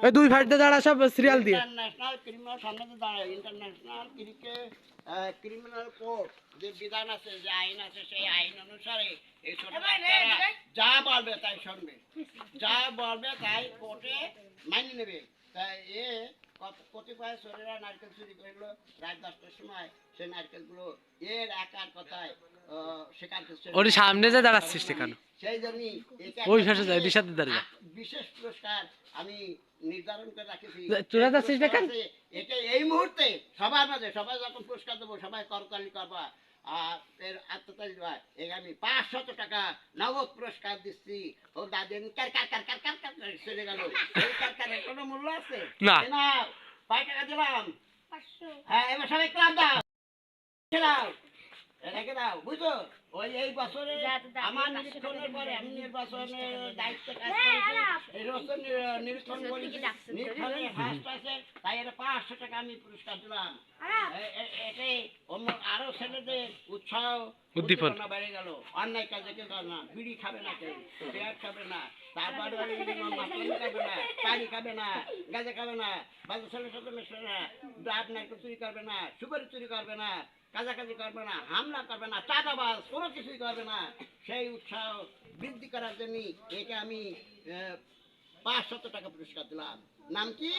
এই দুই ভাইতে দাঁড়া সব সিরিয়াল দিয়ে ইন্টারন্যাশনাল ক্রিমিনাল সামনে দাঁড়ায় ইন্টারন্যাশনাল ক্রিমিনাল কোড যে বিধান আছে যে আইন আছে সেই আইন অনুসারে এই ছোট বাচ্চারা যা বলবে তাই শুনবে যা বলবে তাই কোর্টে মানিয়ে নেবে তাই এ কতিপয় শরীরা নারকেল চুরি করলো রাত 10টার সময় সেই নারকেলগুলো এর একার কথায় সেখান ওর সামনে যে দাঁড়াচ্ছিস কেন সেই জন্যই ওই ভাষা যায় রিসাতে দাঁড়িয়ে বিশেষ পুরস্কার আমি নির্ধারণ করে রাখেছি তোরা যাচ্ছিস না কেন এটা এই মুহূর্তে সবার মাঝে সবাই যখন পুরস্কার দেবো সবাই করতালি করবা আর এর আত্মতালি দেবা আমি 500 টাকা নগদ পুরস্কার দিচ্ছি ও দাদিন কার কার কার কার কার কার চলে গেল এই কার কারের কোনো মূল্য আছে না কয় টাকা দিলাম 500 হ্যাঁ এবার সবাই ক্লাব দাও দাও রেখে দাও বুঝছো ওই এই বছরে আমার নিরীক্ষণের পরে আমি নির্বাচনের দায়িত্বে কাজ করেছি এই বছর নিরীক্ষণ করেছি নিরীক্ষণে ফার্স্ট পাইছে তাই এটা 500 টাকা আমি পুরস্কার দিলাম এটাই আরো ছেলেদের উৎসাহ উদ্দীপনা বেড়ে গেল অন্যায় কাজে কেউ করে না বিড়ি খাবে না কেউ সিগারেট খাবে না তারপরে খাবে না পানি খাবে না গাঁজা খাবে না বাজার ছেলের সাথে মেশবে না ডাব নারকেল চুরি করবে না সুপারি চুরি করবে না কাজাকাজি করবে না হামলা করবে না চাঁদাবাজ কোনো কিছুই করবে না সেই উৎসাহ বৃদ্ধি করার জন্য একে আমি 500 টাকা পুরস্কার দিলাম নাম কি